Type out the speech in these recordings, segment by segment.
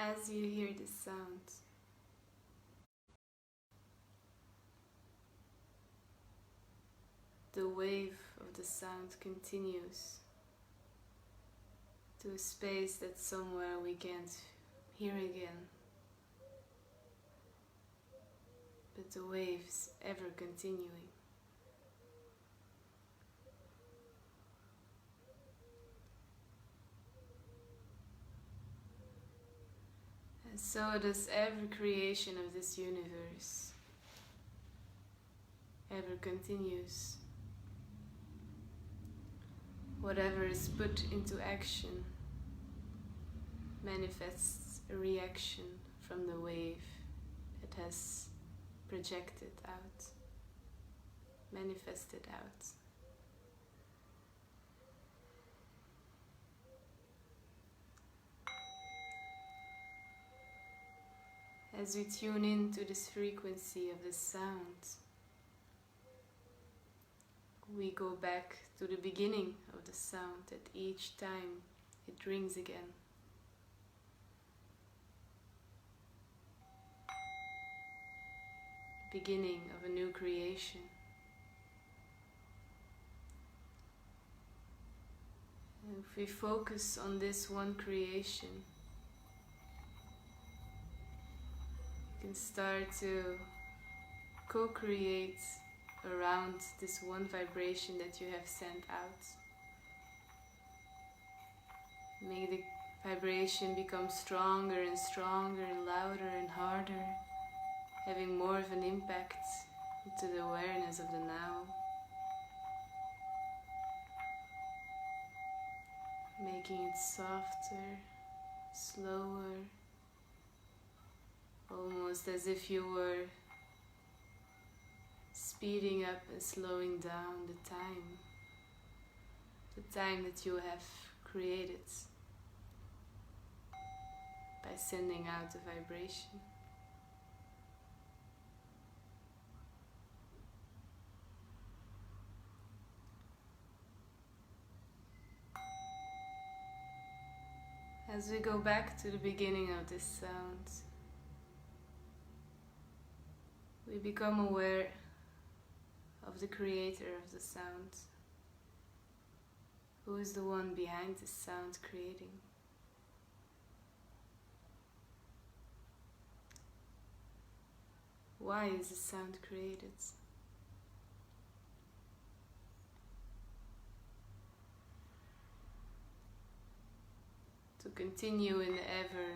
As you hear this sound, the wave of the sound continues to a space that somewhere we can't hear again, but the wave's ever continuing. And so does every creation of this universe ever continues. Whatever is put into action manifests a reaction from the wave it has projected out, manifested out. As we tune into this frequency of this sound, we go back to the beginning of the sound at each time it rings again. Beginning of a new creation. And if we focus on this one creation, you can start to co-create around this one vibration that you have sent out. Make the vibration become stronger and stronger and louder and harder, having more of an impact into the awareness of the now. Making it softer, slower, almost as if you were speeding up and slowing down the time that you have created by sending out the vibration. As we go back to the beginning of this sound, we become aware of the creator of the sound. Who is the one behind this sound creating? Why is the sound created? To continue in the ever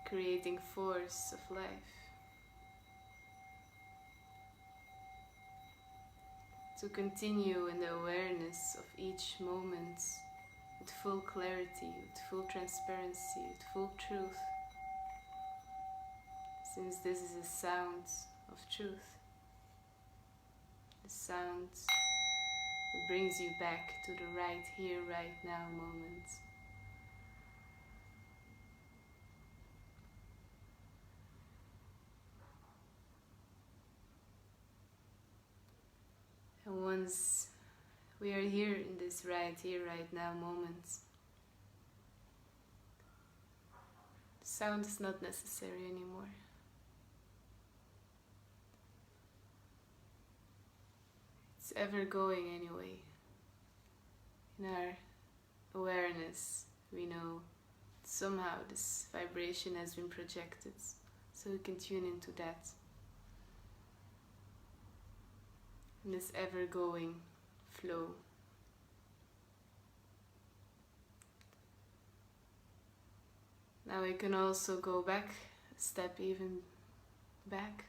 creating force of life. To continue in the awareness of each moment with full clarity, with full transparency, with full truth. Since this is a sound of truth, the sound that brings you back to the right here, right now moment. And once we are here in this right here, right now moment, sound is not necessary anymore. It's ever going anyway. In our awareness, we know somehow this vibration has been projected, so we can tune into that. In this ever-going flow. Now we can also go back, a step even back.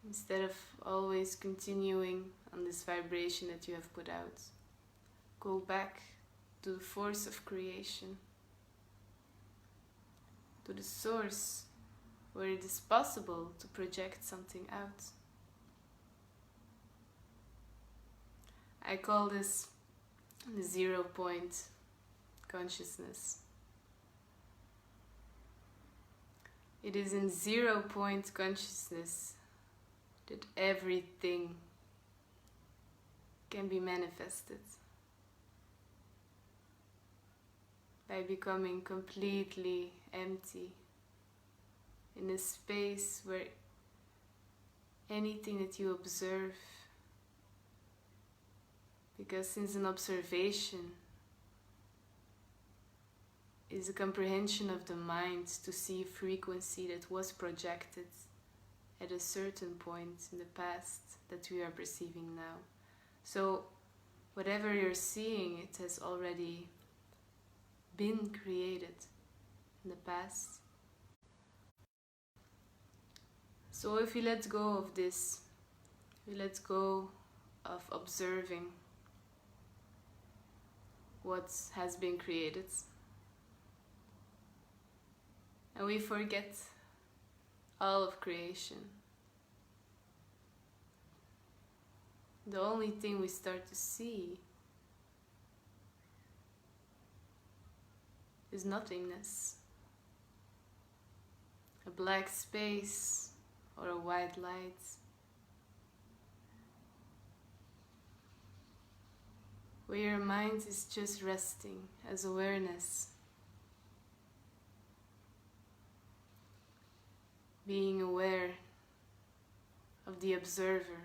Instead of always continuing on this vibration that you have put out, go back to the force of creation, to the source where it is possible to project something out. I call this the 0 point consciousness. It is in 0 point consciousness that everything can be manifested by becoming completely empty in a space where anything that you observe, because since an observation is a comprehension of the mind to see a frequency that was projected at a certain point in the past that we are perceiving now. So whatever you're seeing, it has already been created in the past. So if we let go of this, we let go of observing what has been created, and we forget all of creation. The only thing we start to see is nothingness, a black space or a white light. Where your mind is just resting as awareness, being aware of the observer,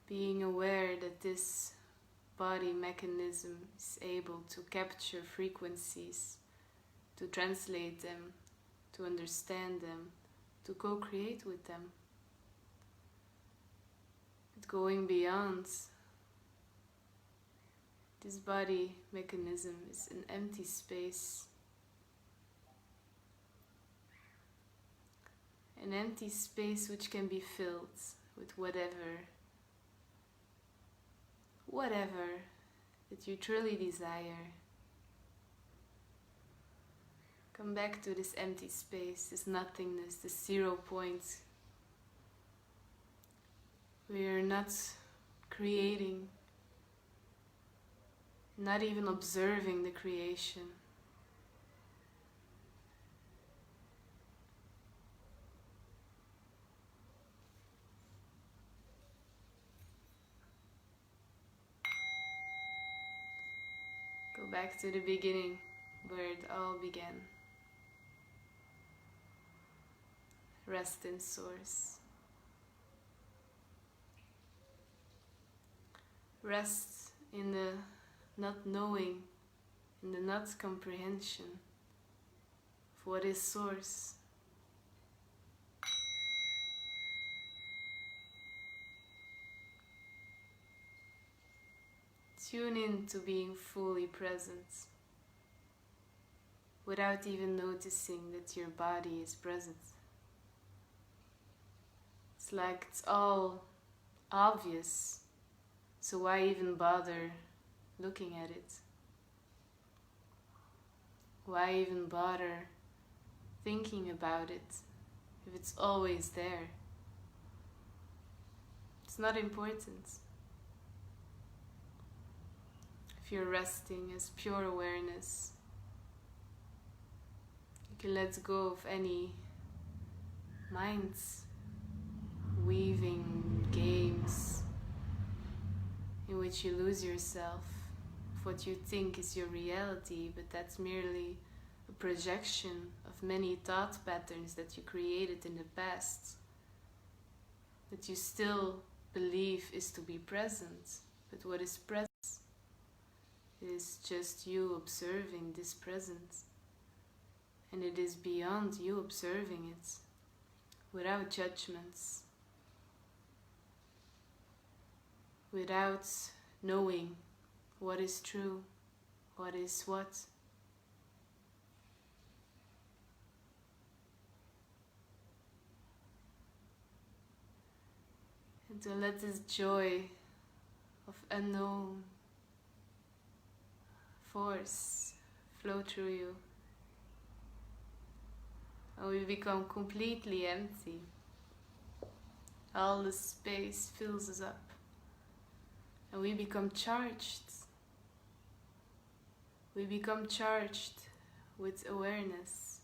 being aware that this body mechanism is able to capture frequencies, to translate them, to understand them, to co-create with them. But going beyond, this body mechanism is an empty space. An empty space which can be filled with whatever that you truly desire. Come back to this empty space, this nothingness, this 0 point. We are not creating, not even observing the creation. Go back to the beginning, where it all began. Rest in Source. Rest in the not knowing, in the not comprehension of what is Source. Tune in to being fully present without even noticing that your body is present. It's like it's all obvious, so why even bother looking at it? Why even bother thinking about it if it's always there? It's not important. If you're resting as pure awareness, you can let go of any minds weaving games in which you lose yourself of what you think is your reality, but that's merely a projection of many thought patterns that you created in the past, that you still believe is to be present. But what is present is just you observing this presence, and it is beyond you observing it, without judgments, without knowing what is true, what is what. And to let this joy of unknown force flow through you, and we become completely empty. All the space fills us up, and we become charged. We become charged with awareness.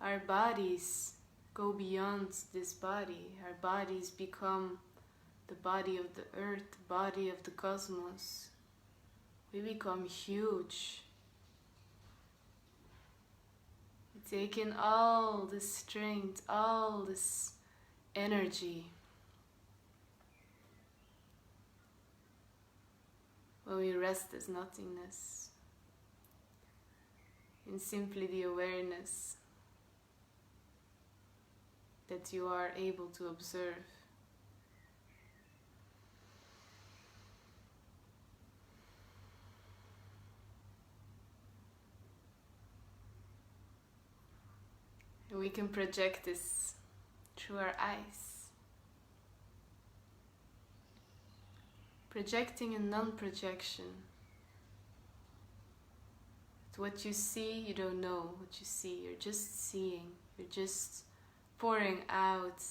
Our bodies go beyond this body. Our bodies become the body of the earth, the body of the cosmos, we become huge. We take in all this strength, all this energy. When we rest as nothingness, in simply the awareness that you are able to observe. And we can project this through our eyes. Projecting and non-projection. What you see, you don't know what you see. You're just seeing. You're just pouring out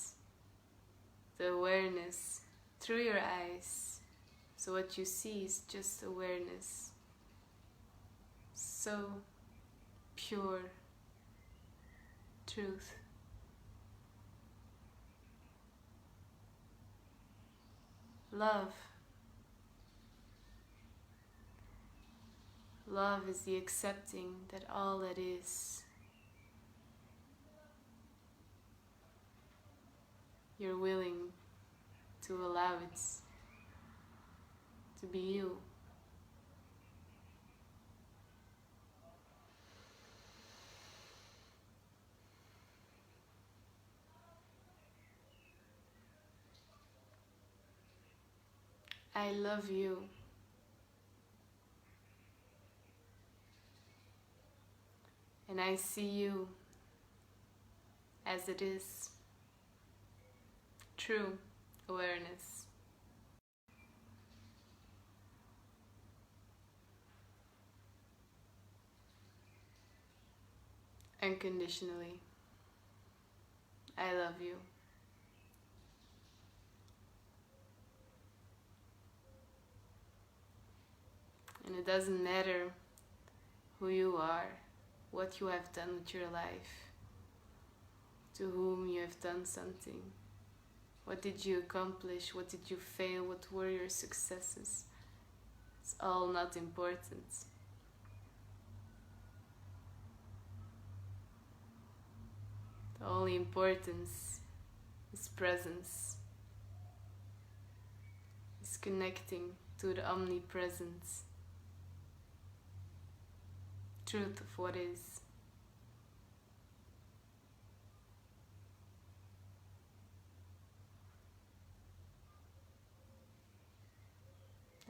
the awareness through your eyes. So what you see is just awareness. So pure truth. Love. Love is the accepting that all that is, you're willing to allow it to be you. I love you. And I see you as it is. True awareness. Unconditionally. I love you. And it doesn't matter who you are, what you have done with your life, to whom you have done something. What did you accomplish? What did you fail? What were your successes? It's all not important. The only importance is presence, is connecting to the omnipresent truth of what is.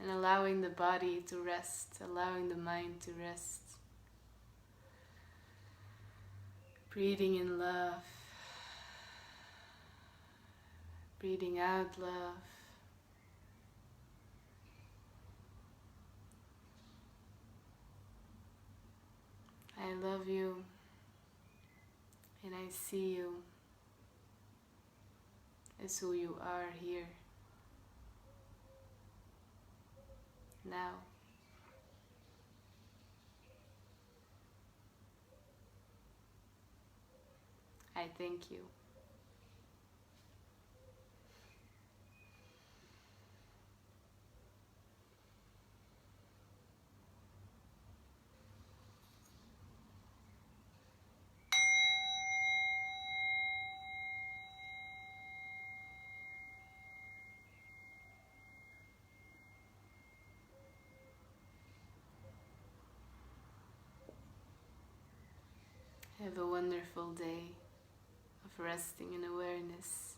And allowing the body to rest, allowing the mind to rest. Breathing in love, breathing out love. I love you, and I see you as who you are here, now. I thank you. Have a wonderful day of resting in awareness.